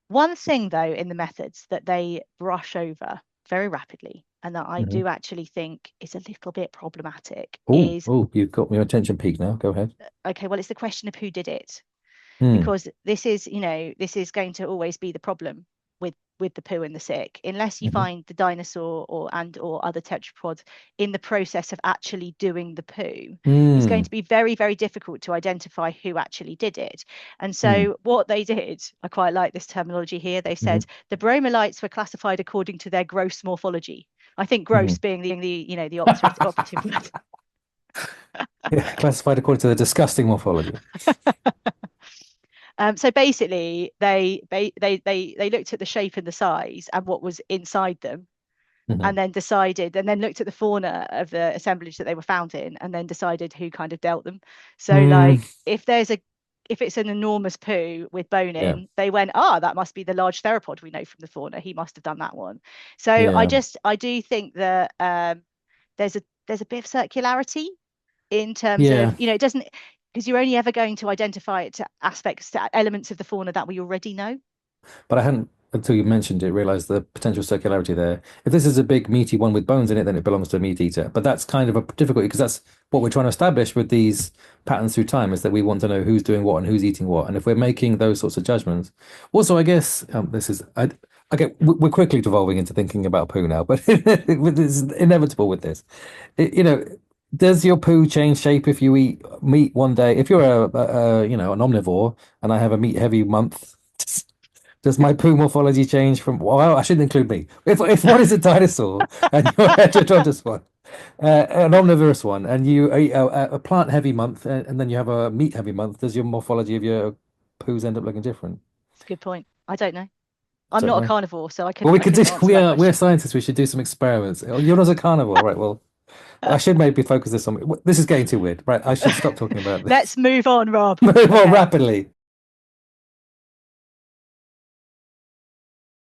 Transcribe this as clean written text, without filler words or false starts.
One thing, though, in the methods that they brush over very rapidly, and that I Hmm. do actually think is a little bit problematic, Oh, is oh, you've got your attention peak now. Go ahead. okay, well, it's the question of who did it, Hmm. because this is going to always be the problem with the poo and the sick, unless you Hmm. find the dinosaur or other tetrapods in the process of actually doing the poo. It's going Hmm. to be very, very difficult to identify who actually did it. And Hmm. so what they did, I quite like this terminology here. They Hmm. said the bromelites were classified according to their gross morphology. I think Hmm. gross being the operative word. Yeah, classified according to the disgusting morphology. So basically, they looked at the shape and the size and what was inside them, Hmm. and then looked at the fauna of the assemblage that they were found in, and then decided who kind of dealt them. So, Hmm. like, if it's an enormous poo with bone Yeah. in, they went, ah, that must be the large theropod we know from the fauna. He must have done that one. So Yeah. I do think that there's a bit of circularity in terms Yeah. of, it doesn't, because you're only ever going to identify it to aspects, to elements of the fauna that we already know. But I hadn't, until you mentioned it, realized the potential circularity there. If this is a big meaty one with bones in it, then it belongs to a meat eater. But that's kind of a difficulty because that's what we're trying to establish with these patterns through time is that we want to know who's doing what and who's eating what. And if we're making those sorts of judgments, also, I guess this is, I get, we're quickly devolving into thinking about poo now, but it's inevitable with this. Does your poo change shape if you eat meat one day? If you're an omnivore and I have a meat heavy month, does my poo morphology change from, well, I shouldn't include me. If one is a dinosaur and you're a heterodontous one, an omnivorous one, and you eat a plant heavy month and then you have a meat heavy month, does your morphology of your poos end up looking different? It's a good point. I don't know. I'm Don't not a know. carnivore, so Well, we I could do, couldn't answer that we're question. scientists. We should do some experiments. Oh, you're not a carnivore, right? Well, I should maybe focus this on, this is getting too weird, right? I should stop talking about Let's this. move on, Rob. Move on Okay. rapidly.